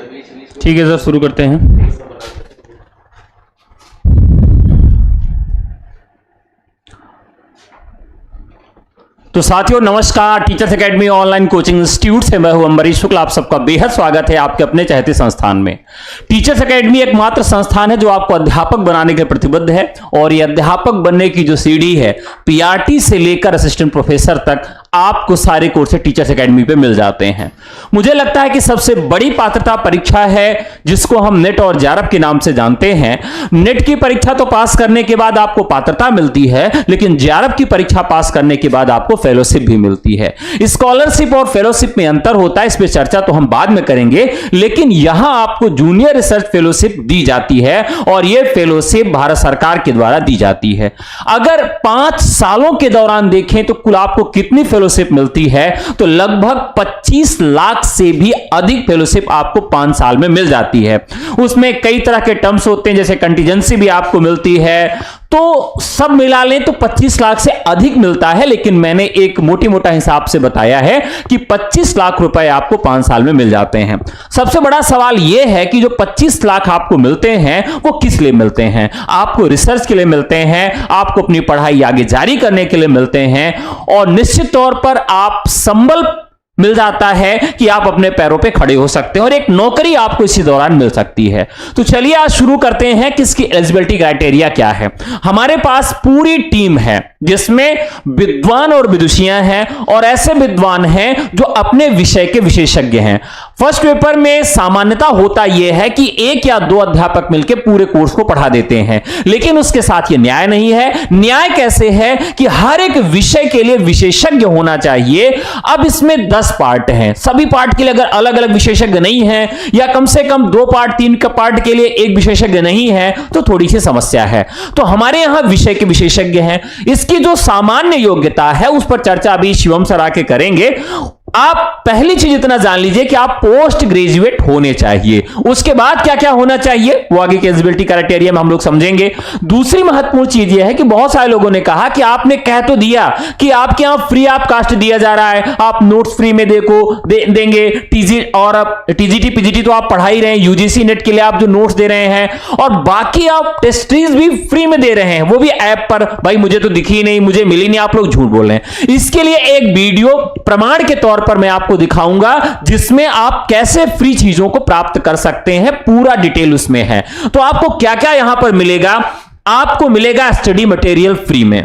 ठीक है सर, शुरू करते हैं। तो साथियों नमस्कार, teachers academy online coaching institute से मैं हूं अम्बरीश शुक्ल। आप सबका बेहद स्वागत है आपके अपने चहेते संस्थान में। टीचर्स एकेडमी एकमात्र संस्थान है जो आपको अध्यापक बनाने के प्रतिबद्ध है, और ये अध्यापक बनने की जो सीढ़ी है, पीआरटी से लेकर असिस्टेंट प्रोफेसर तक आपको सारे कोर्सेज टीचर्स एकेडमी पे मिल जाते हैं। मुझे लगता है कि सबसे बड़ी पात्रता परीक्षा है जिसको हम नेट और जेआरएफ के नाम से जानते हैं। नेट की परीक्षा तो पास करने के बाद आपको पात्रता मिलती है, लेकिन जेआरएफ की परीक्षा पास करने के बाद आपको फेलोशिप भी मिलती है। स्कॉलरशिप और फेलोशिप में अंतर होता है, इस पे चर्चा तो हम बाद में करेंगे, लेकिन यहां आपको जूनियर रिसर्च फेलोशिप दी जाती है और यह फेलोशिप भारत सरकार के द्वारा दी जाती है। अगर 5 सालों के दौरान देखें तो कुल आपको कितनी फेलोशिप मिलती है, तो लगभग 25 लाख से भी अधिक फेलोशिप आपको 5 साल में मिल जाती है। उसमें कई तरह के टर्म्स होते हैं, जैसे कंटीजेंसी भी आपको मिलती है, तो सब मिला लें तो 25 लाख से अधिक मिलता है। लेकिन मैंने एक मोटी मोटा हिसाब से बताया है कि 25 लाख रुपए आपको 5 साल में मिल जाते हैं। सबसे बड़ा सवाल यह है कि जो 25 लाख आपको मिलते हैं वो किस लिए मिलते हैं? आपको रिसर्च के लिए मिलते हैं, आपको अपनी पढ़ाई आगे जारी करने के लिए मिलते हैं, और निश्चित तौर पर आप संबल मिल जाता है कि आप अपने पैरों पे खड़े हो सकते हैं, और एक नौकरी आपको इसी दौरान मिल सकती है। तो चलिए आज शुरू करते हैं कि इसकी एलिजिबिलिटी क्राइटेरिया क्या है। हमारे पास पूरी टीम है जिसमें विद्वान और विदुषियां हैं, और ऐसे विद्वान हैं जो अपने विषय के विशेषज्ञ हैं। फर्स्ट पेपर में सामान्यता होता यह है कि 1 या 2 अध्यापक मिलकर पूरे कोर्स को पढ़ा देते हैं, लेकिन उसके साथ यह न्याय नहीं है। न्याय कैसे है कि हर एक विषय के लिए विशेषज्ञ होना चाहिए। अब इसमें 10 पार्ट हैं, सभी पार्ट के लिए अगर अलग अलग विशेषज्ञ नहीं है, या कम से कम 2 पार्ट 3 का पार्ट के लिए एक विशेषज्ञ नहीं है, तो थोड़ी सी समस्या है। तो हमारे यहां विषय के विशेषज्ञ हैं। इसकी जो सामान्य योग्यता है उस पर चर्चा अभी शिवम सर आके करेंगे। आप पहली चीज इतना जान लीजिए कि आप पोस्ट ग्रेजुएट होने चाहिए। उसके बाद क्या क्या होना चाहिए वो आगे के एलिजिबिलिटी क्राइटेरिया में हम लोग समझेंगे। दूसरी महत्वपूर्ण चीज यह है कि बहुत सारे लोगों ने कहा कि आपने कह तो दिया कि आपके यहां फ्री ऑफ कास्ट दिया जा रहा है, आप नोट्स फ्री में देंगे, टीजी और टीजीटी पीजीटी तो आप पढ़ा ही रहे हैं, यूजीसी नेट के लिए आप जो नोट्स दे रहे हैं, और बाकी आप टेस्ट सीरीज भी फ्री में दे रहे हैं, वो भी ऐप पर। भाई मुझे तो दिखी नहीं, मुझे मिली नहीं, आप लोग झूठ बोल रहे हैं। इसके लिए एक वीडियो प्रमाण के तौर पर मैं आपको दिखाऊंगा जिसमें आप कैसे फ्री चीजों को प्राप्त कर सकते हैं, पूरा डिटेल उसमें है। तो आपको क्या क्या यहां पर मिलेगा? आपको मिलेगा स्टडी मटेरियल फ्री में।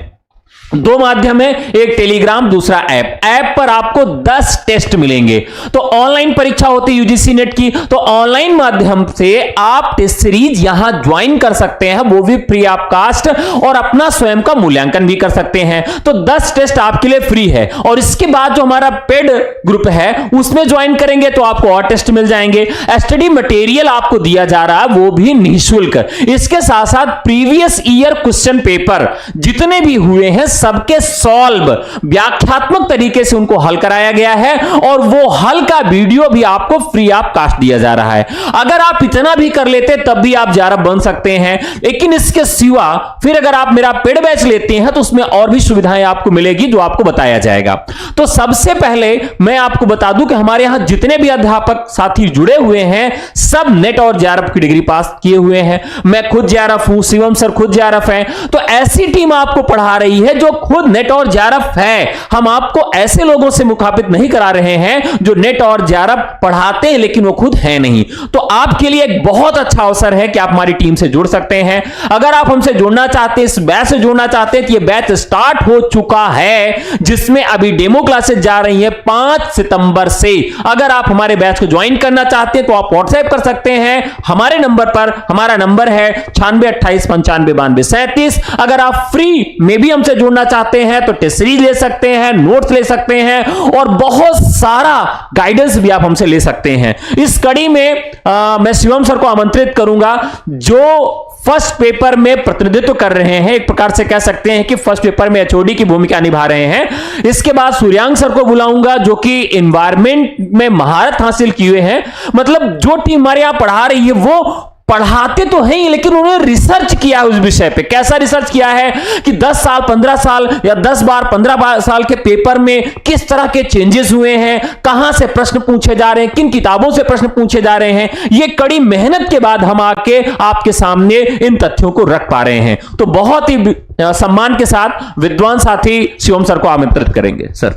2 माध्यम है, एक टेलीग्राम, दूसरा ऐप। ऐप पर आपको 10 टेस्ट मिलेंगे। तो ऑनलाइन परीक्षा होती है यूजीसी नेट की, तो ऑनलाइन माध्यम से आप टेस्ट सीरीज यहां ज्वाइन कर सकते हैं, वो भी फ्री ऑफ कास्ट, और अपना स्वयं का मूल्यांकन भी कर सकते हैं। तो 10 टेस्ट आपके लिए फ्री है, और इसके बाद जो हमारा पेड ग्रुप है उसमें ज्वाइन करेंगे तो आपको और टेस्ट मिल जाएंगे। स्टडी मटेरियल आपको दिया जा रहा है वो भी निःशुल्क। इसके साथ साथ प्रीवियस ईयर क्वेश्चन पेपर जितने भी हुए हैं सबके सॉल्व व्याख्यात्मक तरीके से उनको हल कराया गया है, और वो हल का वीडियो भी आपको फ्री ऑफ कास्ट दिया जा रहा है। अगर आप इतना भी कर लेते तब भी आप जेआरएफ बन सकते हैं, लेकिन इसके सिवा फिर अगर आप मेरा पेड बैच लेते हैं तो उसमें और भी सुविधाएं आपको मिलेगी जो आपको बताया जाएगा। तो सबसे पहले मैं आपको बता दूं कि हमारे यहां जितने भी अध्यापक साथी जुड़े हुए हैं सब नेट और जेआरएफ की डिग्री पास किए हुए हैं। मैं खुद जेआरएफ हूं, शिवम सर खुद जेआरएफ हैं। तो ऐसी टीम आपको पढ़ा रही है जो खुद नेट और जेआरएफ है। हम आपको ऐसे लोगों से मुखातिब नहीं करा रहे हैं जो नेट और जेआरएफ पढ़ाते हैं लेकिन वो खुद है नहीं। तो आपके लिए एक बहुत अच्छा अवसर है कि आप हमारी टीम से जुड़ सकते हैं। अगर आप हमसे जुड़ना चाहते हैं, इस बैच से जुड़ना चाहते हैं, तो ये बैच स्टार्ट हो चुका है जिसमें अभी डेमो क्लासेस जा रही हैं 5 सितंबर से। अगर आप हमारे बैच को ज्वाइन करना चाहते हैं तो आप व्हाट्सएप कर सकते हैं हमारे नंबर पर। हमारा नंबर है 9628959237। अगर आप फ्री में भी हमसे जुड़ना चाहते हैं तो टेस्ट सीरीज ले सकते हैं, नोट्स ले सकते हैं, और बहुत सारा गाइडेंस भी आप हमसे ले सकते हैं। इस कड़ी में मैं शिवम सर को आमंत्रित करूंगा जो फर्स्ट पेपर में प्रतिनिधित्व कर रहे हैं। एक प्रकार से कह सकते हैं कि फर्स्ट पेपर में एचओडी की भूमिका निभा रहे हैं। इसके बाद सूर्यांक सर को बुलाऊंगा जो कि एनवायरमेंट में महारत हासिल किए हैं। मतलब जो टीम हमारे यहां पढ़ा रही है वो पढ़ाते तो हैं ही, लेकिन उन्होंने रिसर्च किया उस विषय पे। कैसा रिसर्च किया है कि 10 साल 15 साल या 10 बार 15 साल के पेपर में किस तरह के चेंजेस हुए हैं, कहां से प्रश्न पूछे जा रहे हैं, किन किताबों से प्रश्न पूछे जा रहे हैं। ये कड़ी मेहनत के बाद हम आके आपके सामने इन तथ्यों को रख पा रहे हैं। तो बहुत ही सम्मान के साथ विद्वान साथी शिवम सर को आमंत्रित करेंगे। सर।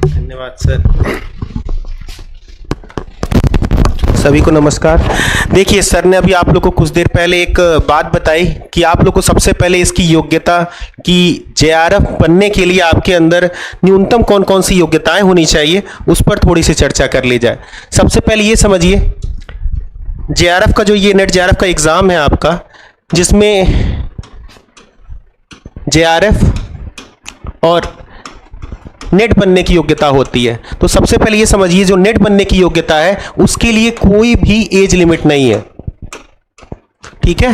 धन्यवाद सर। सभी को नमस्कार। देखिए, सर ने अभी आप लोग को कुछ देर पहले एक बात बताई कि आप लोग को सबसे पहले इसकी योग्यता कि जेआरएफ बनने के लिए आपके अंदर न्यूनतम कौन कौन सी योग्यताएं होनी चाहिए, उस पर थोड़ी सी चर्चा कर ली जाए। सबसे पहले ये समझिए, जेआरएफ का जो ये नेट जेआरएफ का एग्ज़ाम है आपका, जिसमें जेआरएफ और नेट बनने की योग्यता होती है। तो सबसे पहले ये समझिए, जो नेट बनने की योग्यता है उसके लिए कोई भी एज लिमिट नहीं है। ठीक है,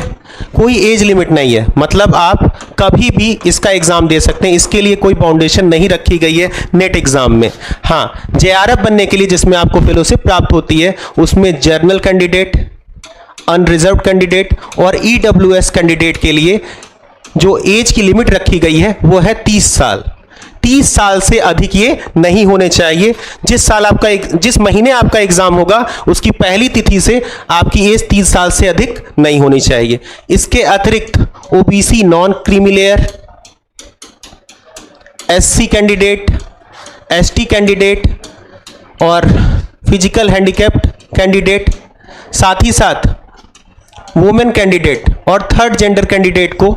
कोई एज लिमिट नहीं है, मतलब आप कभी भी इसका एग्जाम दे सकते हैं। इसके लिए कोई बाउंडेशन नहीं रखी गई है नेट एग्जाम में। हाँ, जेआरएफ बनने के लिए जिसमें आपको फेलोशिप प्राप्त होती है, उसमें जर्नल कैंडिडेट, अनरिजर्व कैंडिडेट और ईडब्ल्यूएस कैंडिडेट के लिए जो एज की लिमिट रखी गई है वो है 30 साल। 30 साल से अधिक ये नहीं होने चाहिए। जिस महीने आपका एग्जाम होगा उसकी पहली तिथि से आपकी एज 30 साल से अधिक नहीं होनी चाहिए। इसके अतिरिक्त OBC non creamy layer, SC candidate, ST candidate और फिजिकल हैंडीकैप्ड कैंडिडेट, साथ ही साथ वुमेन कैंडिडेट और थर्ड जेंडर कैंडिडेट को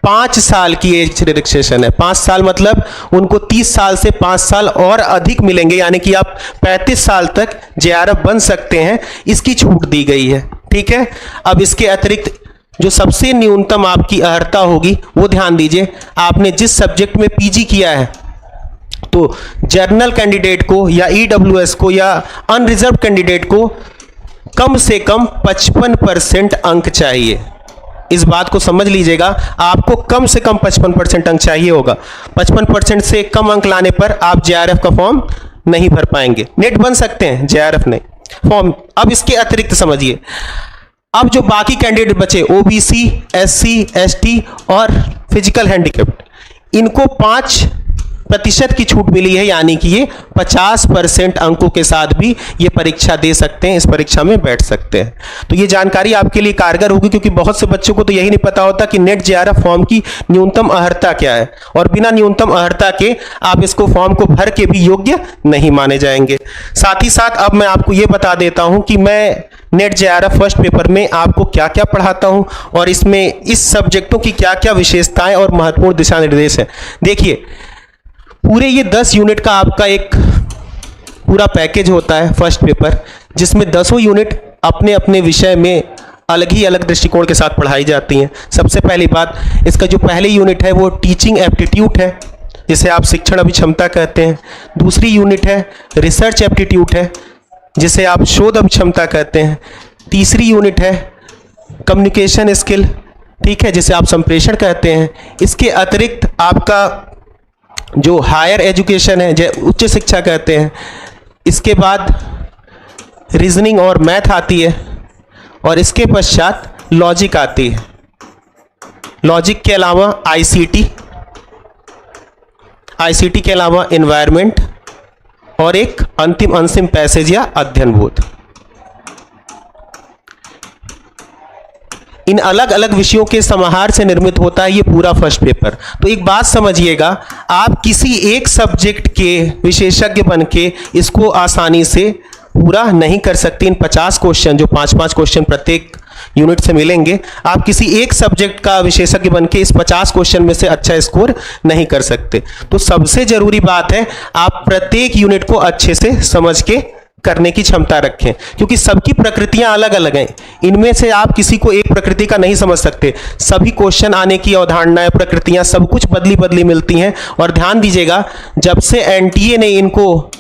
5 साल की एज रिलैक्सेशन है। 5 साल मतलब उनको 30 साल से 5 साल और अधिक मिलेंगे, यानी कि आप 35 साल तक जेआरएफ बन सकते हैं। इसकी छूट दी गई है। ठीक है, अब इसके अतिरिक्त जो सबसे न्यूनतम आपकी अर्हता होगी वो ध्यान दीजिए, आपने जिस सब्जेक्ट में पीजी किया है तो जर्नल कैंडिडेट को या ईडब्ल्यूएस को या अनरिजर्व कैंडिडेट को कम से कम 55% अंक चाहिए। इस बात को समझ लीजिएगा, आपको कम से कम 55% अंक चाहिए होगा। 55% से कम अंक लाने पर आप जेआरएफ का फॉर्म नहीं भर पाएंगे। नेट बन सकते हैं, जेआरएफ नहीं फॉर्म। अब इसके अतिरिक्त समझिए, अब जो बाकी कैंडिडेट बचे ओबीसी, एससी, एसटी और फिजिकल हैंडीकैप्ड, इनको 5% की छूट मिली है, यानी कि ये 50% अंकों के साथ भी ये परीक्षा दे सकते हैं, इस परीक्षा में बैठ सकते हैं। तो ये जानकारी आपके लिए कारगर होगी, क्योंकि बहुत से बच्चों को तो यही नहीं पता होता कि नेट जेआरएफ फॉर्म की न्यूनतम अर्हता क्या है, और बिना न्यूनतम अर्हता के आप इसको फॉर्म को भर के भी योग्य नहीं माने जाएंगे। साथ ही साथ अब मैं आपको ये बता देता हूं कि मैं नेट जेआरएफ फर्स्ट पेपर में आपको क्या क्या पढ़ाता हूं और इसमें इस सब्जेक्टों की क्या क्या विशेषताएं और महत्वपूर्ण दिशा निर्देश हैं। देखिए, पूरे ये 10 यूनिट का आपका एक पूरा पैकेज होता है फर्स्ट पेपर, जिसमें 10 यूनिट अपने अपने विषय में अलग ही अलग दृष्टिकोण के साथ पढ़ाई जाती हैं। सबसे पहली बात, इसका जो पहली यूनिट है वो टीचिंग एप्टीट्यूड है, जिसे आप शिक्षण अभिक्षमता कहते हैं। दूसरी यूनिट है रिसर्च एप्टीट्यूड है, जिसे आप शोध अभिक्षमता कहते हैं। तीसरी यूनिट है कम्युनिकेशन स्किल, ठीक है, जिसे आप संप्रेषण कहते हैं। इसके अतिरिक्त आपका जो हायर एजुकेशन है, जो उच्च शिक्षा कहते हैं। इसके बाद रीजनिंग और मैथ आती है, और इसके पश्चात लॉजिक आती है। लॉजिक के अलावा आईसीटी के अलावा एनवायरनमेंट और एक अंतिम पैसेज या अध्ययन बोध। इन अलग अलग विषयों के समाहार से निर्मित होता है ये पूरा फर्स्ट पेपर। तो एक बात समझिएगा, आप किसी एक सब्जेक्ट के विशेषज्ञ बनके इसको आसानी से पूरा नहीं कर सकते। इन 50 क्वेश्चन, जो 5-5 क्वेश्चन प्रत्येक यूनिट से मिलेंगे, आप किसी एक सब्जेक्ट का विशेषज्ञ बनके इस 50 क्वेश्चन में से अच्छा स्कोर नहीं कर सकते। तो सबसे जरूरी बात है, आप प्रत्येक यूनिट को अच्छे से समझ के करने की क्षमता रखें, क्योंकि सबकी प्रकृतियां अलग अलग हैं। इनमें से आप किसी को एक प्रकृति का नहीं समझ सकते। सभी क्वेश्चन आने की अवधारणाएं, प्रकृतियां सब कुछ बदली बदली मिलती हैं। और ध्यान दीजिएगा, जब से एनटीए ने इनको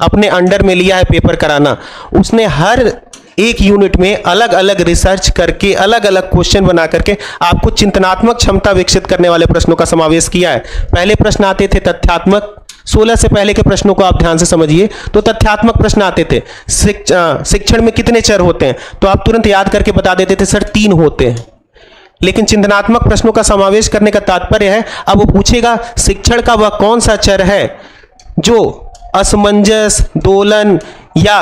अपने अंडर में लिया है पेपर कराना, उसने हर एक यूनिट में अलग अलग रिसर्च करके, अलग अलग क्वेश्चन बना करके आपको चिंतनात्मक क्षमता विकसित करने वाले प्रश्नों का समावेश किया है। पहले प्रश्न आते थे तथ्यात्मक, 16 से पहले के प्रश्नों को आप ध्यान से समझिए। तो तथ्यात्मक प्रश्न आते थे, शिक्षण में कितने चर होते हैं, तो आप तुरंत याद करके बता देते थे सर 3 होते हैं। लेकिन चिंतनात्मक प्रश्नों का समावेश करने का तात्पर्य है, अब वो पूछेगा शिक्षण का वह कौन सा चर है जो असमंजस, दोलन या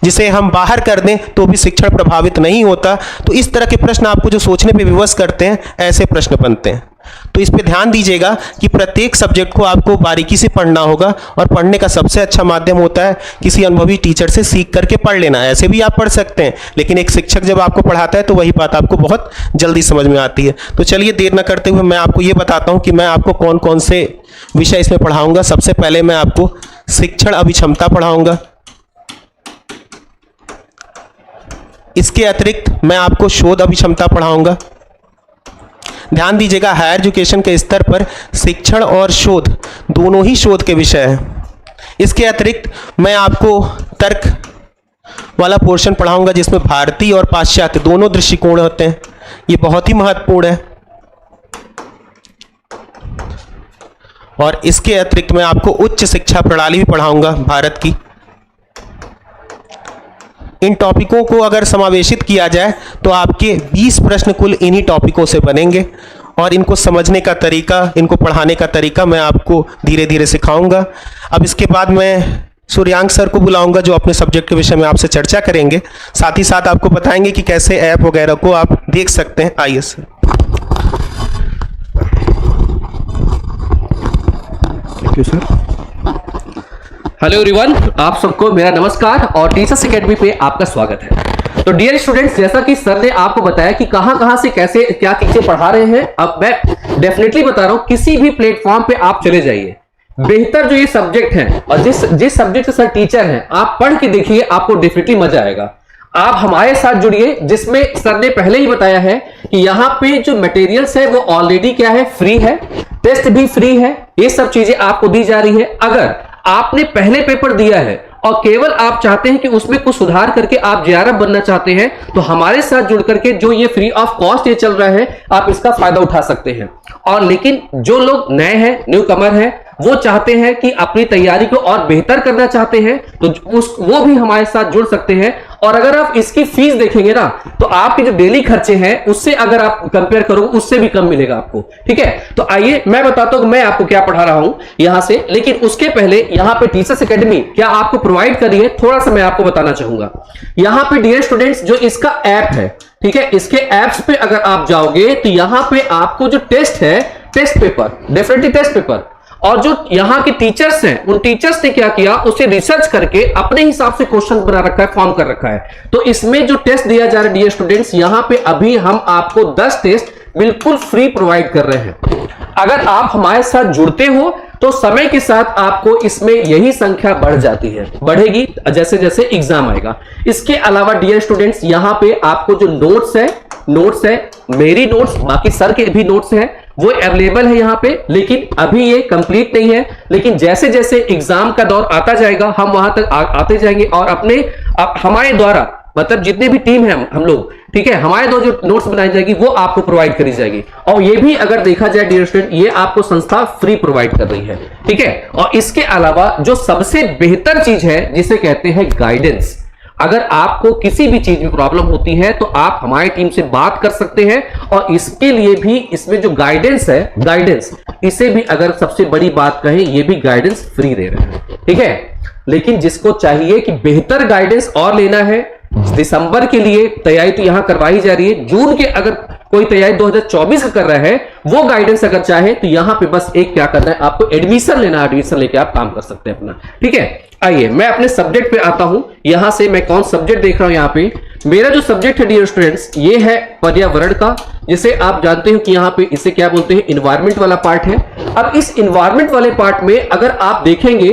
जिसे हम बाहर कर दें तो भी शिक्षण प्रभावित नहीं होता। तो इस तरह के प्रश्न आपको जो सोचने पे विवश करते हैं, ऐसे प्रश्न बनते हैं। तो इस पे ध्यान दीजिएगा कि प्रत्येक सब्जेक्ट को आपको बारीकी से पढ़ना होगा, और पढ़ने का सबसे अच्छा माध्यम होता है किसी अनुभवी टीचर से सीख करके पढ़ लेना। ऐसे भी आप पढ़ सकते हैं, लेकिन एक शिक्षक जब आपको पढ़ाता है तो वही बात आपको बहुत जल्दी समझ में आती है। तो चलिए देर न करते हुए मैं आपको ये बताता हूँ कि मैं आपको कौन कौन से विषय इसमें पढ़ाऊँगा। सबसे पहले मैं आपको शिक्षण अभिक्षमता पढ़ाऊँगा। इसके अतिरिक्त मैं आपको शोध अभिक्षमता पढ़ाऊंगा। ध्यान दीजिएगा, हायर एजुकेशन के स्तर पर शिक्षण और शोध दोनों ही शोध के विषय हैं। इसके अतिरिक्त मैं आपको तर्क वाला पोर्शन पढ़ाऊंगा जिसमें भारतीय और पाश्चात्य दोनों दृष्टिकोण होते हैं। ये बहुत ही महत्वपूर्ण है। और इसके अतिरिक्त मैं आपको उच्च शिक्षा प्रणाली भी पढ़ाऊंगा भारत की। इन टॉपिकों को अगर समावेशित किया जाए तो आपके 20 प्रश्न कुल इन्हीं टॉपिकों से बनेंगे, और इनको समझने का तरीका, इनको पढ़ाने का तरीका मैं आपको धीरे धीरे सिखाऊंगा। अब इसके बाद मैं सूर्यांक सर को बुलाऊंगा जो अपने सब्जेक्ट के विषय में आपसे चर्चा करेंगे, साथ ही साथ आपको बताएंगे कि कैसे ऐप वगैरह को आप देख सकते हैं। आइए sir. Thank you sir. Hello everyone, आप सबको मेरा नमस्कार और टीचर्स एकेडमी पे आपका स्वागत है। तो डियर स्टूडेंट्स, जैसा कि सर ने आपको बताया कि कहां से कैसे क्या चीजें पढ़ा रहे हैं, अब मैं डेफिनेटली बता रहा हूं, किसी भी प्लेटफॉर्म पे आप चले जाइए, बेहतर जो ये सब्जेक्ट है और जिस सब्जेक्ट से सर टीचर हैं, आप पढ़ के देखिए, आपको डेफिनेटली मजा आएगा। आप हमारे साथ जुड़िए, जिसमें सर ने पहले ही बताया है कि यहाँ पे जो मटेरियल्स है वो ऑलरेडी क्या है, फ्री है, टेस्ट भी फ्री है, ये सब चीजें आपको दी जा रही है। अगर आपने पहले पेपर दिया है और केवल आप चाहते हैं कि उसमें कुछ सुधार करके आप जेआरएफ बनना चाहते हैं, तो हमारे साथ जुड़ करके जो ये फ्री ऑफ कॉस्ट ये चल रहा है, आप इसका फायदा उठा सकते हैं। और लेकिन जो लोग नए हैं, न्यू कमर हैं, वो चाहते हैं कि अपनी तैयारी को और बेहतर करना चाहते हैं, तो वो भी हमारे साथ जुड़ सकते हैं। और अगर आप इसकी फीस देखेंगे ना, तो आपके जो डेली खर्चे हैं उससे अगर आप कंपेयर करोगे, उससे भी कम मिलेगा आपको। ठीक है, तो आइए मैं बताता हूं कि मैं आपको क्या पढ़ा रहा हूं यहां से। लेकिन उसके पहले यहां पे टीचर्स एकेडमी क्या आपको प्रोवाइड कर रही है, थोड़ा सा मैं आपको बताना चाहूंगा। यहां पे डियर स्टूडेंट्स, जो इसका ऐप है, ठीक है, इसके ऐप्स पे अगर आप जाओगे तो यहां पे आपको जो टेस्ट है, test paper, definitely test paper, और जो यहां के टीचर्स हैं, उन टीचर्स ने क्या किया, उसे रिसर्च करके अपने हिसाब से क्वेश्चन बना रखा है, फॉर्म कर रखा है। तो इसमें जो टेस्ट दिया जा रहा है डियर स्टूडेंट्स, यहां पे अभी हम आपको 10 टेस्ट बिल्कुल फ्री प्रोवाइड कर रहे हैं। अगर आप हमारे साथ जुड़ते हो तो समय के साथ आपको इसमें यही संख्या बढ़ जाती है, बढ़ेगी जैसे जैसे एग्जाम आएगा। इसके अलावा डियर स्टूडेंट्स, यहां पे आपको जो नोट्स है, मेरी नोट्स, बाकी सर के भी नोट्स हैं, वो अवेलेबल है यहाँ पे। लेकिन अभी ये कंप्लीट नहीं है, लेकिन जैसे जैसे एग्जाम का दौर आता जाएगा, हम वहां तक आते जाएंगे और हमारे द्वारा, मतलब जितने भी टीम है हम लोग, ठीक है, हमारे द्वारा जो नोट्स बनाई जाएगी वो आपको प्रोवाइड करी जाएगी। और ये भी अगर देखा जाए डियर स्टूडेंट, ये आपको संस्था फ्री प्रोवाइड कर रही है। ठीक है, और इसके अलावा जो सबसे बेहतर चीज है, जिसे कहते हैं गाइडेंस। अगर आपको किसी भी चीज में प्रॉब्लम होती है तो आप हमारी टीम से बात कर सकते हैं, और इसके लिए भी इसमें जो गाइडेंस है, गाइडेंस, इसे भी अगर सबसे बड़ी बात कहें, ये भी गाइडेंस फ्री दे रहे हैं। ठीक है, लेकिन जिसको चाहिए कि बेहतर गाइडेंस और लेना है, दिसंबर के लिए तैयारी तो यहां करवाई जा रही है, जून के अगर कोई तैयारी 2024 का कर रहा है, वो गाइडेंस अगर चाहे तो यहां पे बस एक क्या करना है, आपको एडमिशन लेना है, एडमिशन लेके आप काम कर सकते हैं अपना। ठीक है, आइए मैं अपने सब्जेक्ट पे आता हूं। यहां से मैं कौन सब्जेक्ट देख रहा हूं, यहां पे मेरा जो सब्जेक्ट है डियर स्टूडेंट्स, ये है पर्यावरण का, जिसे आप जानते हो कि यहां पे इसे क्या बोलते हैं, इन्वायरमेंट वाला पार्ट है। अब इस इन्वायरमेंट वाले पार्ट में अगर आप देखेंगे,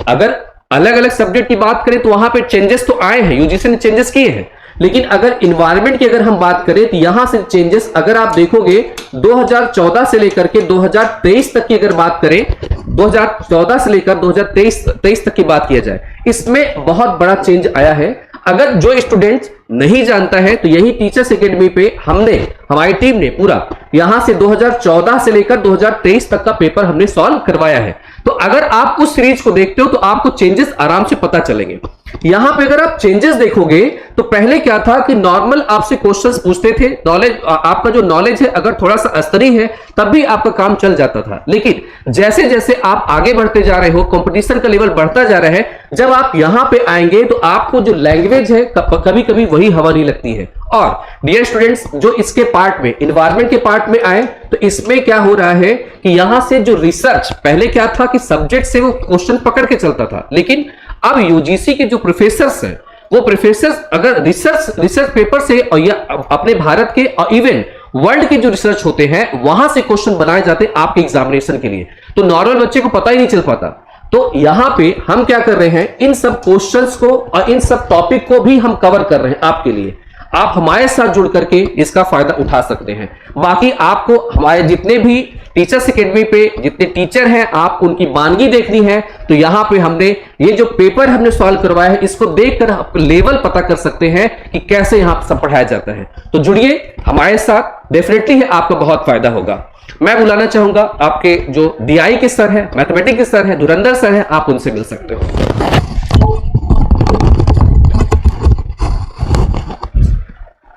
अगर अलग अलग सब्जेक्ट की बात करें तो वहां पे चेंजेस तो आए हैं, यूजीसी ने चेंजेस किए हैं, लेकिन अगर इन्वायरमेंट की अगर हम बात करें तो यहां से चेंजेस अगर आप देखोगे 2014 से लेकर के 2023 तक की अगर बात करें, 2014 से लेकर 2023 तक की बात किया जाए, इसमें बहुत बड़ा चेंज आया है। अगर जो स्टूडेंट्स नहीं जानता है तो यही टीचर्स एकेडमी पे हमारी टीम ने पूरा यहां से 2014 से लेकर 2023 तक का पेपर हमने सॉल्व करवाया है। तो अगर आप उस सीरीज को देखते हो तो आपको चेंजेस आराम से पता चलेंगे। यहां पे अगर आप चेंजेस देखोगे तो पहले क्या था कि नॉर्मल आपसे क्वेश्चंस पूछते थे, नॉलेज आपका जो नॉलेज है अगर थोड़ा सा स्तरीय है तब भी आपका काम चल जाता था। लेकिन जैसे जैसे आप आगे बढ़ते जा रहे हो, कंपटीशन का लेवल बढ़ता जा रहा है, जब आप यहां पे आएंगे तो आपको जो लैंग्वेज है कभी कभी वही हवा नहीं लगती है। और डियर स्टूडेंट्स, जो इसके पार्ट में एनवायरमेंट के पार्ट में आए तो इसमें क्या हो रहा है कि यहां से जो रिसर्च, पहले क्या था कि सब्जेक्ट से वो क्वेश्चन पकड़ के चलता था, लेकिन अब यूजीसी के जो प्रोफेसर्स हैं वो प्रोफेसर्स अगर रिसर्च पेपर से और या अपने भारत के और इवन वर्ल्ड के जो रिसर्च होते हैं वहां से क्वेश्चन बनाए जाते हैं आपके एग्जामिनेशन के लिए, तो नॉर्मल बच्चे को पता ही नहीं चल पाता। तो यहां पे हम क्या कर रहे हैं, इन सब क्वेश्चंस को और इन सब टॉपिक को भी हम कवर कर रहे हैं आपके लिए। आप हमारे साथ जुड़ करके इसका फायदा उठा सकते हैं। बाकी आपको हमारे जितने भी टीचर्स एकेडमी पे जितने टीचर हैं, आप उनकी मानगी देखनी है तो यहां पे हमने ये जो पेपर हमने सॉल्व करवाया है इसको देखकर आप लेवल पता कर सकते हैं कि कैसे यहां सब पढ़ाया जाता है। तो जुड़िए हमारे साथ, डेफिनेटली है आपका बहुत फायदा होगा। मैं बुलाना चाहूंगा आपके जो डीआई के सर हैं, मैथमेटिक्स के सर हैं, धुरंधर सर हैं, आप उनसे मिल सकते हो।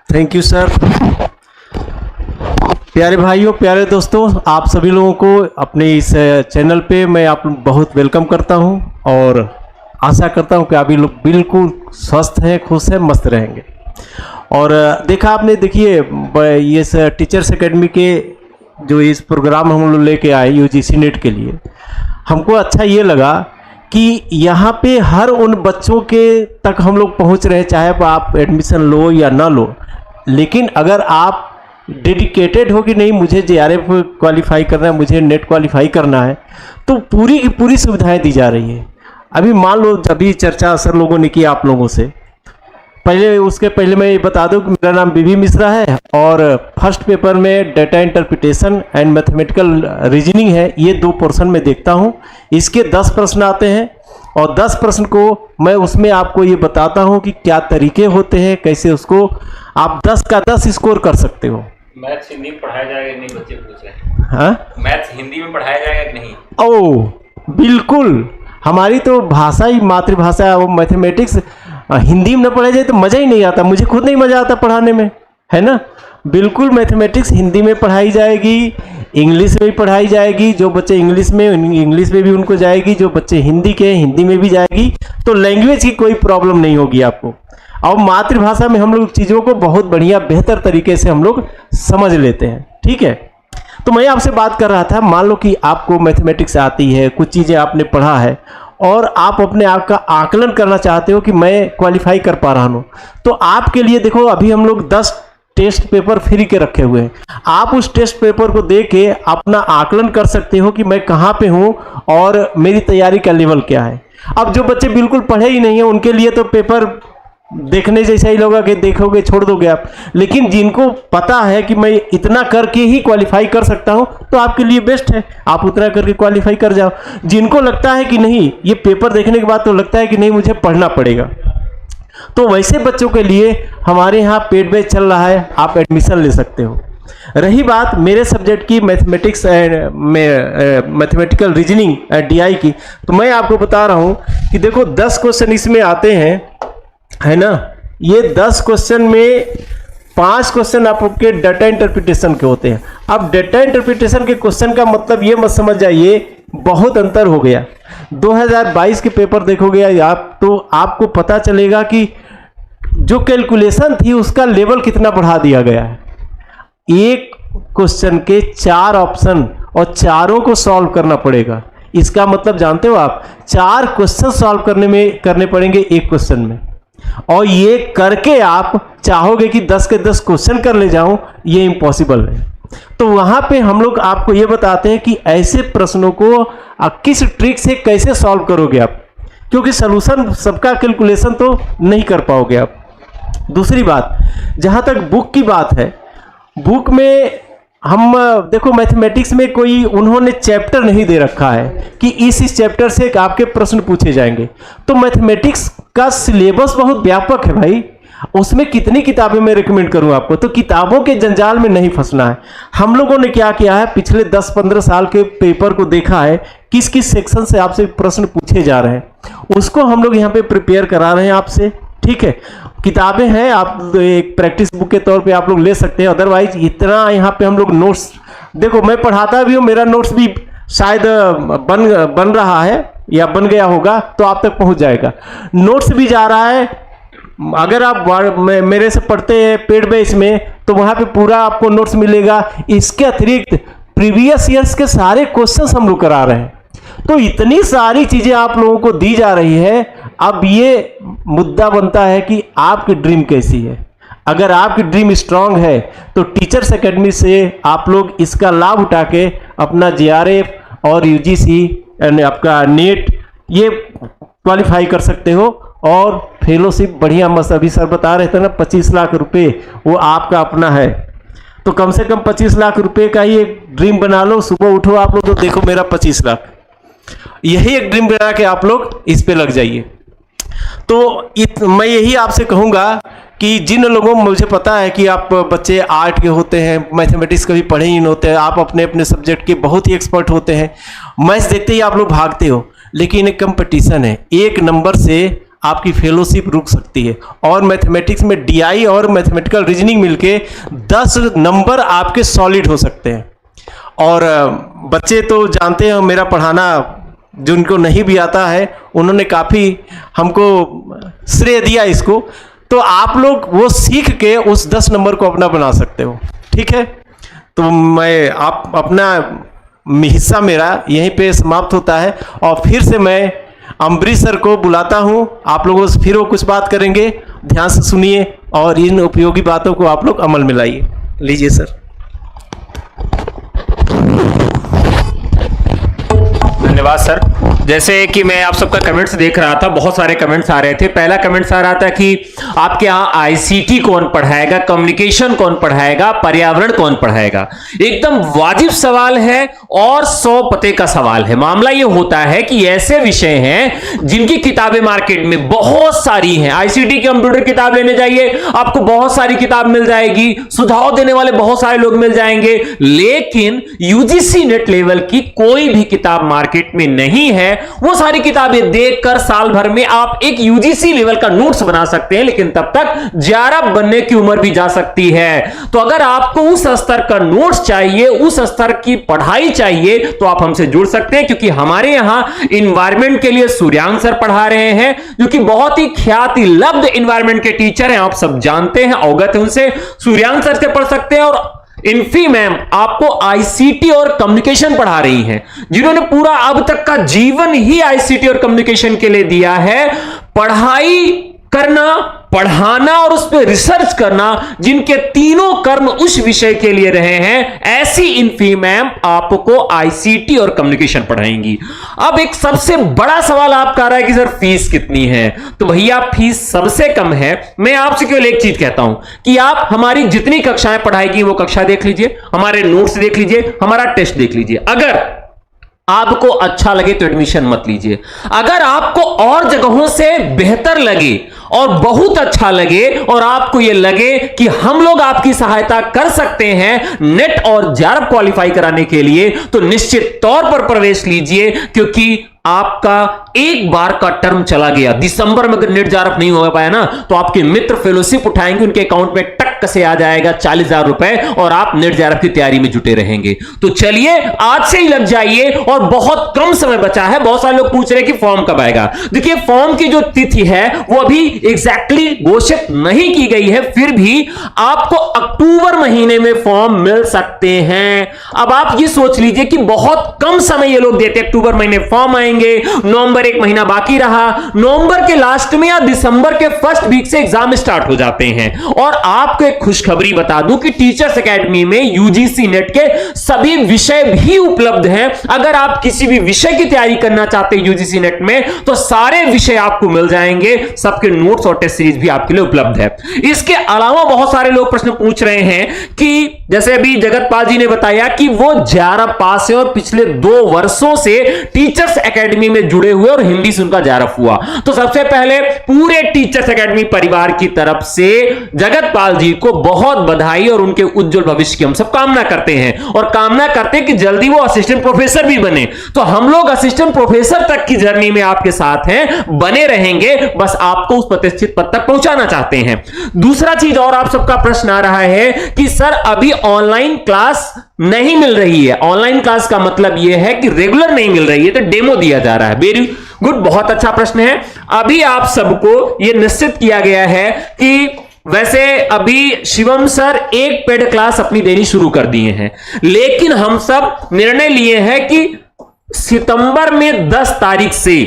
Thank you sir. प्यारे भाइयों, प्यारे दोस्तों, आप सभी लोगों को अपने इस चैनल पे मैं आप बहुत वेलकम करता हूं और आशा करता हूं कि आप लोग बिल्कुल स्वस्थ हैं, खुश हैं, मस्त रहेंगे। और देखा आपने, देखिए ये टीचर्स एकेडमी के जो इस प्रोग्राम हम लोग लेके आए यूजीसी नेट के लिए, हमको अच्छा ये लगा कि यहाँ पे हर उन बच्चों के तक हम लोग पहुँच रहे हैं, चाहे आप एडमिशन लो या ना लो, लेकिन अगर आप डेडिकेटेड हो कि नहीं मुझे जेआरएफ क्वालिफाई करना है, मुझे नेट क्वालिफाई करना है, तो पूरी की पूरी सुविधाएं दी जा रही है। अभी मान लो अभी चर्चा सर लोगों ने की आप लोगों से, उसके पहले मैं ये बता दूं कि मेरा नाम बीबी मिश्रा है और फर्स्ट पेपर में data interpretation and mathematical reasoning है, ये 2 पोर्शन में देखता हूँ। इसके 10 प्रश्न आते हैं और 10 प्रश्न को मैं उसमें आपको ये बताता हूँ कि क्या तरीके होते हैं, कैसे उसको आप 10 का 10 स्कोर कर सकते हो। मैथ्स हिंदी में पढ़ाया जाएगा कि नहीं, बच्चे पूछ रहे हैं। हाँ, मैथ्स हिंदी में पढ़ाया जाएगा कि नहीं? ओह बिल्कुल, हमारी तो भाषा ही मातृभाषा है, वो मैथमेटिक्स हिंदी में न पढ़ाई जाए तो मज़ा ही नहीं आता, मुझे खुद नहीं मज़ा आता पढ़ाने में, है ना। बिल्कुल मैथमेटिक्स हिंदी में पढ़ाई जाएगी, इंग्लिश में भी पढ़ाई जाएगी, जो बच्चे इंग्लिश में भी उनको जाएगी, जो बच्चे हिंदी के हिंदी में भी जाएगी, तो लैंग्वेज की कोई प्रॉब्लम नहीं होगी आपको। और मातृभाषा में हम लोग चीज़ों को बहुत बढ़िया बेहतर तरीके से हम लोग समझ लेते हैं, ठीक है। तो मैं आपसे बात कर रहा था, मान लो कि आपको मैथमेटिक्स आती है, कुछ चीज़ें आपने पढ़ा है और आप अपने आप का आकलन करना चाहते हो कि मैं क्वालिफाई कर पा रहा हूँ, तो आपके लिए देखो अभी हम लोग 10 टेस्ट पेपर फ्री के रखे हुए हैं। आप उस टेस्ट पेपर को देख के अपना आकलन कर सकते हो कि मैं कहाँ पे हूँ और मेरी तैयारी का लेवल क्या है। अब जो बच्चे बिल्कुल पढ़े ही नहीं है उनके लिए तो पेपर देखने जैसा ही होगा कि देखोगे छोड़ दोगे आप, लेकिन जिनको पता है कि मैं इतना करके ही क्वालिफाई कर सकता हूं तो आपके लिए बेस्ट है, आप उतना करके क्वालिफाई कर जाओ। जिनको लगता है कि नहीं, ये पेपर देखने के बाद तो लगता है कि नहीं मुझे पढ़ना पड़ेगा, तो वैसे बच्चों के लिए हमारे यहाँ पेड बैच चल रहा है, आप एडमिशन ले सकते हो। रही बात मेरे सब्जेक्ट की मैथमेटिक्स मैथमेटिकल रीजनिंग डीआई की, तो मैं आपको बता रहा हूँ कि देखो 10 क्वेश्चन इसमें आते हैं, है ना। ये 10 क्वेश्चन में 5 क्वेश्चन आपके डाटा इंटरप्रिटेशन के होते हैं। अब डाटा इंटरप्रिटेशन के क्वेश्चन का मतलब ये मत समझ जाइए बहुत अंतर हो गया। 2022 के पेपर देखोगे आप तो आपको पता चलेगा कि जो कैलकुलेशन थी उसका लेवल कितना बढ़ा दिया गया है। एक क्वेश्चन के 4 ऑप्शन और चारों को सॉल्व करना पड़ेगा। इसका मतलब जानते हो आप, 4 क्वेश्चन सॉल्व करने पड़ेंगे एक क्वेश्चन में, और ये करके आप चाहोगे कि 10 के 10 क्वेश्चन कर ले जाऊं, ये इम्पॉसिबल है। तो वहां पे हम लोग आपको ये बताते हैं कि ऐसे प्रश्नों को किस ट्रिक से कैसे सॉल्व करोगे आप, क्योंकि सलूशन सबका कैलकुलेशन तो नहीं कर पाओगे आप। दूसरी बात, जहां तक बुक की बात है, बुक में हम देखो मैथमेटिक्स में कोई उन्होंने चैप्टर नहीं दे रखा है कि इस चैप्टर से आपके प्रश्न पूछे जाएंगे। तो मैथमेटिक्स का सिलेबस बहुत व्यापक है भाई, उसमें कितनी किताबें मैं रिकमेंड करूं आपको, तो किताबों के जंजाल में नहीं फंसना है। हम लोगों ने क्या किया है, पिछले 10-15 साल के पेपर को देखा है किस किस सेक्शन से आपसे प्रश्न पूछे जा रहे हैं उसको हम लोग यहाँ पे प्रिपेयर करा रहे हैं आपसे। ठीक है, किताबें हैं, आप एक प्रैक्टिस बुक के तौर पे आप लोग ले सकते हैं। अदरवाइज इतना यहाँ पे हम लोग नोट्स, देखो मैं पढ़ाता भी हूँ, मेरा नोट्स भी शायद बन रहा है या बन गया होगा तो आप तक पहुँच जाएगा। नोट्स भी जा रहा है, अगर आप मेरे से पढ़ते हैं पेड बेस में तो वहाँ पे पूरा आपको नोट्स मिलेगा। इसके अतिरिक्त प्रीवियस ईयर्स के सारे क्वेश्चंस हम लोग करा रहे हैं। तो इतनी सारी चीजें आप लोगों को दी जा रही है। अब ये मुद्दा बनता है कि आपकी ड्रीम कैसी है। अगर आपकी ड्रीम स्ट्रांग है तो टीचर्स एकेडमी से आप लोग इसका लाभ उठा के अपना JRF और UGC आपका नेट ये क्वालिफाई कर सकते हो और फेलोशिप बढ़िया मस्त। अभी सर बता रहे थे ना 25 लाख रुपए वो आपका अपना है, तो कम से कम 25 लाख रुपए का ही एक ड्रीम बना लो। सुबह उठो आप लोग तो देखो मेरा 25 लाख, यही एक ड्रीम बना के आप लोग इस पे लग जाइए। तो मैं यही आपसे कहूँगा कि जिन लोगों मुझे पता है कि आप बच्चे आर्ट के होते हैं, मैथमेटिक्स कभी पढ़े ही नहीं होते हैं, आप अपने अपने सब्जेक्ट के बहुत ही एक्सपर्ट होते हैं, मैथ्स देखते ही आप लोग भागते हो, लेकिन एक कंपटीशन है, एक नंबर से आपकी फेलोशिप रुक सकती है। और मैथमेटिक्स में DI और मैथमेटिकल रीजनिंग मिलके 10 नंबर आपके सॉलिड हो सकते हैं। और बच्चे तो जानते हैं मेरा पढ़ाना, जिनको नहीं भी आता है उन्होंने काफ़ी हमको श्रेय दिया इसको, तो आप लोग वो सीख के उस 10 नंबर को अपना बना सकते हो। ठीक है, तो मैं आप अपना हिस्सा मेरा यहीं पे समाप्त होता है और फिर से मैं अम्बरीश सर को बुलाता हूं, आप लोगों से फिर वो कुछ बात करेंगे। ध्यान से सुनिए और इन उपयोगी बातों को आप लोग अमल में लाइए। लीजिए सर। धन्यवाद सर। जैसे कि मैं आप सबका कमेंट्स देख रहा था, बहुत सारे कमेंट्स आ रहे थे। पहला कमेंट्स आ रहा था कि आपके यहाँ ICT कौन पढ़ाएगा, कम्युनिकेशन कौन पढ़ाएगा, पर्यावरण कौन पढ़ाएगा। एकदम वाजिब सवाल है और 100 पते का सवाल है। मामला ये होता है कि ऐसे विषय हैं जिनकी किताबें मार्केट में बहुत सारी हैं। ICT की कंप्यूटर किताब लेने जाइए, आपको बहुत सारी किताब मिल जाएगी, सुझाव देने वाले बहुत सारे लोग मिल जाएंगे, लेकिन UGC नेट लेवल की कोई भी किताब मार्केट में नहीं है। वो सारी किताबें देखकर साल भर में आप एक UGC लेवल का नोट्स बना सकते हैं, लेकिन तब तक JRF बनने की उम्र भी जा सकती है। तो अगर आपको उस स्तर का नोट्स चाहिए, उस स्तर की पढ़ाई चाहिए, तो आप हमसे जुड़ सकते हैं, क्योंकि हमारे यहां इन्वायरमेंट के लिए सूर्यांश सर पढ़ा रहे हैं, जो कि बहुत ही ख्याति लब्ध इन्वायरमेंट के टीचर हैं। आप सब जानते हैं, अवगत हैं उनसे। सूर्यांश सर से पढ़ सकते हैं। और इन्फी मैम आपको ICT और कम्युनिकेशन पढ़ा रही हैं, जिन्होंने पूरा अब तक का जीवन ही ICT और कम्युनिकेशन के लिए दिया है। पढ़ाई करना, पढ़ाना और उस पर रिसर्च करना, जिनके तीनों कर्म उस विषय के लिए रहे हैं, ऐसी इन्फी मैम आपको ICT और कम्युनिकेशन पढ़ाएंगी। अब एक सबसे बड़ा सवाल आपका आ रहा है कि सर फीस कितनी है। तो भैया फीस सबसे कम है। मैं आपसे केवल एक चीज कहता हूं कि आप हमारी जितनी कक्षाएं पढ़ाएगी वो कक्षा देख लीजिए, हमारे नोट्स देख लीजिए, हमारा टेस्ट देख लीजिए। अगर आपको अच्छा लगे तो एडमिशन मत लीजिए। अगर आपको और जगहों से बेहतर लगे और बहुत अच्छा लगे और आपको यह लगे कि हम लोग आपकी सहायता कर सकते हैं नेट और JRF क्वालिफाई कराने के लिए, तो निश्चित तौर पर प्रवेश लीजिए, क्योंकि आपका एक बार का टर्म चला गया। दिसंबर में अगर नेट JRF नहीं हो पाया ना, तो आपके मित्र फेलोशिप उठाएंगे, उनके अकाउंट में टक से आ जाएगा 40,000 रुपए और आप नेट JRF की तैयारी में जुटे रहेंगे। तो चलिए आज से ही लग जाइए और बहुत कम समय बचा है। बहुत सारे लोग पूछ रहे हैं कि फॉर्म कब आएगा। देखिए फॉर्म की जो तिथि है वो अभी एग्जैक्टली घोषित नहीं की गई है, फिर भी आपको अक्टूबर महीने में फॉर्म मिल सकते हैं। अब आप ये सोच लीजिए कि बहुत कम समय ये लोग देते, अक्टूबर महीने फॉर्म आएंगे, नवंबर एक महीना बाकी रहा, नवंबर के लास्ट में या दिसंबर के फर्स्ट वीक से एग्जाम स्टार्ट हो जाते हैं। और आपको एक खुशखबरी बता दूं कि टीचर्स एकेडमी में UGC नेट के सभी विषय भी उपलब्ध हैं। अगर आप किसी भी विषय की तैयारी करना चाहते हैं UGC नेट में, तो सारे विषय आपको मिल जाएंगे, सबके नोट्स और टेस्ट सीरीज भी आपके लिए उपलब्ध है। इसके अलावा बहुत सारे लोग प्रश्न पूछ रहे हैं कि जैसे अभी जगतपाल जी ने बताया कि वो 11 पास है और पिछले 2 वर्षों से टीचर्स एकेडमी में जुड़े हुए और हिंदी से उनका JRF हुआ। तो सबसे पहले पूरे टीचर्स एकेडमी परिवार की तरफ से जगतपाल जी को बहुत बधाई और उनके उज्जवल भविष्य की हम सब कामना करते हैं और कामना करते हैं कि जल्दी वो असिस्टेंट प्रोफेसर भी बने। तो हम लोग असिस्टेंट प्रोफेसर तक की जर्नी में आपके साथ हैं, बने रहेंगे, बस आपको उस प्रतिष्ठित पद तक पहुंचाना चाहते हैं। दूसरा चीज और आप सबका प्रश्न आ रहा है कि सर अभी ऑनलाइन क्लास नहीं मिल रही है। ऑनलाइन क्लास का मतलब यह है कि रेगुलर नहीं मिल रही है, तो डेमो दिया जा रहा है। वेरी गुड, बहुत अच्छा प्रश्न है। अभी आप सबको यह निश्चित किया गया है कि वैसे अभी शिवम सर एक पेड क्लास अपनी देनी शुरू कर दिए हैं, लेकिन हम सब निर्णय लिए हैं कि सितंबर में 10 तारीख से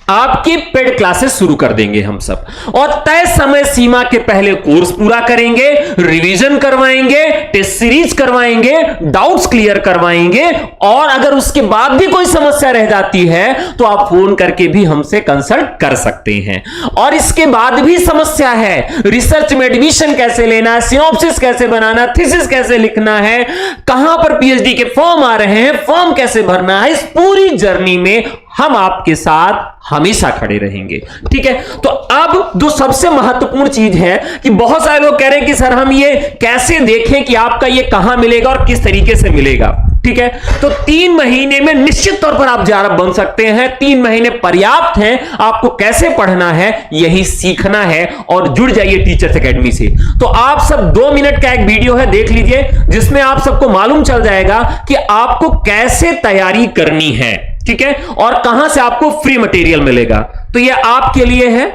आपकी पेड क्लासेस शुरू कर देंगे हम सब, और तय समय सीमा के पहले कोर्स पूरा करेंगे, रिवीजन करवाएंगे, टेस्ट सीरीज करवाएंगे, डाउट्स क्लियर करवाएंगे, और अगर उसके बाद भी कोई समस्या रह जाती है तो आप फोन करके भी हमसे कंसल्ट कर सकते हैं। और इसके बाद भी समस्या है, रिसर्च में एडमिशन कैसे लेना है, सिनॉप्सिस कैसे बनाना, थीसिस कैसे लिखना है, कहां पर पीएचडी के फॉर्म आ रहे हैं, फॉर्म कैसे भरना है, इस पूरी जर्नी में हम आपके साथ हमेशा खड़े रहेंगे। ठीक है, तो अब जो सबसे महत्वपूर्ण चीज है कि बहुत सारे लोग कह रहे हैं कि सर हम ये कैसे देखें कि आपका ये कहां मिलेगा और किस तरीके से मिलेगा। ठीक है, तो 3 महीने में निश्चित तौर पर आप JRF बन सकते हैं। 3 महीने पर्याप्त हैं। आपको कैसे पढ़ना है यही सीखना है, और जुड़ जाइए टीचर्स एकेडमी से। तो आप सब 2 मिनट का एक वीडियो है, देख लीजिए, जिसमें आप सबको मालूम चल जाएगा कि आपको कैसे तैयारी करनी है। ठीक है, और कहां से आपको फ्री मटेरियल मिलेगा। तो यह आपके लिए है।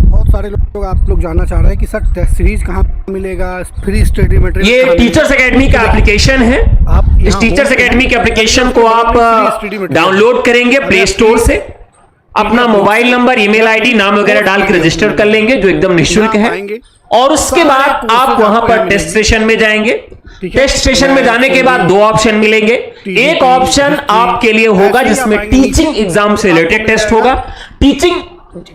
बहुत सारे लोग आप लोग जानना चाह रहे हैं कि सर टेस्ट सीरीज कहां मिलेगा, फ्री स्टडी मटेरियल। ये टीचर्स एकेडमी का एप्लीकेशन है। आप इस टीचर्स एकेडमी के एप्लीकेशन को आप डाउनलोड करेंगे प्ले स्टोर से, अपना मोबाइल नंबर, ईमेल आईडी, नाम वगैरह डाल के रजिस्टर कर लेंगे, जो एकदम निःशुल्क है। और उसके बाद आप वहां पर टेस्ट सेशन में जाएंगे। टेस्ट सेशन में जाने के बाद 2 ऑप्शन मिलेंगे। एक ऑप्शन आपके लिए होगा जिसमें टीचिंग एग्जाम से रिलेटेड टेस्ट होगा। टीचिंग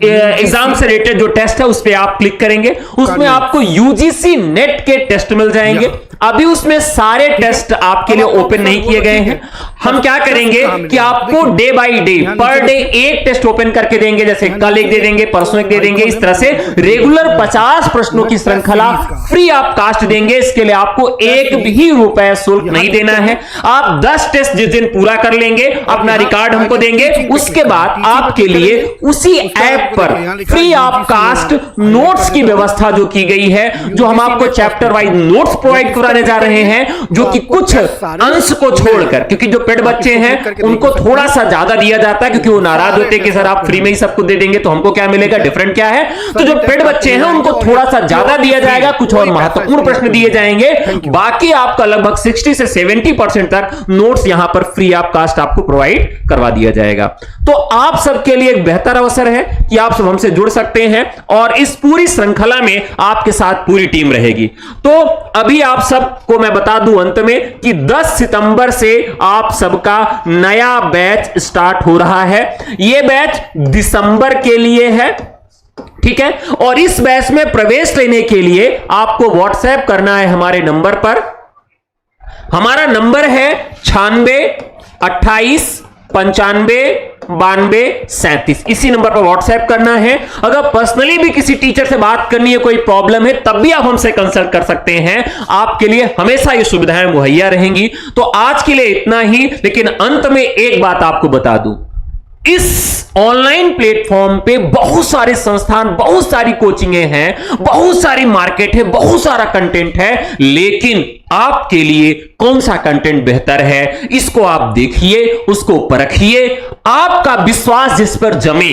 एग्जाम से रिलेटेड जो टेस्ट है उस पर आप क्लिक करेंगे, उसमें आपको UGC नेट के टेस्ट मिल जाएंगे। अभी उसमें सारे टेस्ट आपके लिए ओपन नहीं किए गए हैं। हम क्या करेंगे कि आपको day by day, per day एक टेस्ट ओपन करके देंगे, जैसे कल एक दे देंगे, परसों एक दे देंगे। इस तरह से रेगुलर 50 प्रश्नों की श्रृंखला फ्री आप कास्ट देंगे। इसके लिए आपको 1 भी रुपए शुल्क नहीं देना है। आप 10 टेस्ट जिस दिन पूरा कर लेंगे, अपना रिकॉर्ड हमको देंगे, उसके बाद आपके लिए उसी ऐप पर फ्री आप कास्ट नोट्स की व्यवस्था जो की गई है, जो हम आपको चैप्टर वाइज नोट्स प्रोवाइड कराने जा रहे हैं, जो कि कुछ अंश को छोड़कर, क्योंकि जो पेड बच्चे हैं उनको थोड़ा सा ज्यादा दिया जाता है, क्योंकि वो नाराज होते हैं कि सर आप फ्री में ही सब कुछ दे देंगे तो हमको क्या मिलेगा, डिफरेंट क्या है। तो जो पेड बच्चे हैं उनको थोड़ा सा ज्यादा दिया जाएगा, कुछ और महत्वपूर्ण प्रश्न दिए जाएंगे। बाकी आपका लगभग 60 से 70% तक नोट्स यहां पर फ्री ऑफ कास्ट आपको प्रोवाइड करवा दिया जाएगा। तो आप सबके लिए एक बेहतर अवसर है कि आप सब हमसे जुड़ सकते हैं, और इस पूरी श्रृंखला में आपके साथ पूरी टीम रहेगी। तो अभी आप सबको मैं बता दूं अंत में कि 10 सितंबर से आप सबका नया बैच स्टार्ट हो रहा है। यह बैच दिसंबर के लिए है। ठीक है, और इस बैच में प्रवेश लेने के लिए आपको व्हाट्सएप करना है हमारे नंबर पर। हमारा नंबर है 96 28 95 92 37। इसी नंबर पर व्हाट्सएप करना है। अगर पर्सनली भी किसी टीचर से बात करनी है, कोई प्रॉब्लम है, तब भी आप हमसे कंसल्ट कर सकते हैं। आपके लिए हमेशा ये सुविधाएं मुहैया रहेंगी। तो आज के लिए इतना ही, लेकिन अंत में एक बात आपको बता दूं, इस ऑनलाइन प्लेटफॉर्म पे बहुत सारे संस्थान, बहुत सारी कोचिंगें हैं, बहुत सारी मार्केट है, बहुत सारा कंटेंट है, लेकिन आपके लिए कौन सा कंटेंट बेहतर है, इसको आप देखिए, उसको परखिए। आपका विश्वास जिस पर जमे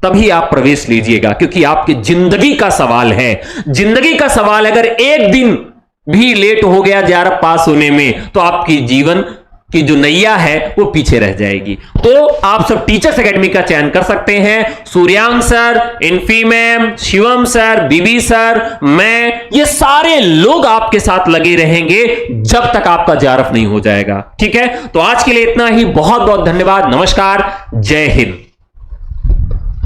तभी आप प्रवेश लीजिएगा, क्योंकि आपकी जिंदगी का सवाल है। जिंदगी का सवाल, अगर एक दिन भी लेट हो गया JRF पास होने में, तो आपकी जीवन की जो नैया है वो पीछे रह जाएगी। तो आप सब टीचर्स एकेडमी का चयन कर सकते हैं। सूर्यांश सर, इन्फी मैम, शिवम सर, बीबी सर, मैं, ये सारे लोग आपके साथ लगे रहेंगे जब तक आपका JRF नहीं हो जाएगा। ठीक है, तो आज के लिए इतना ही। बहुत बहुत धन्यवाद। नमस्कार, जय हिंद।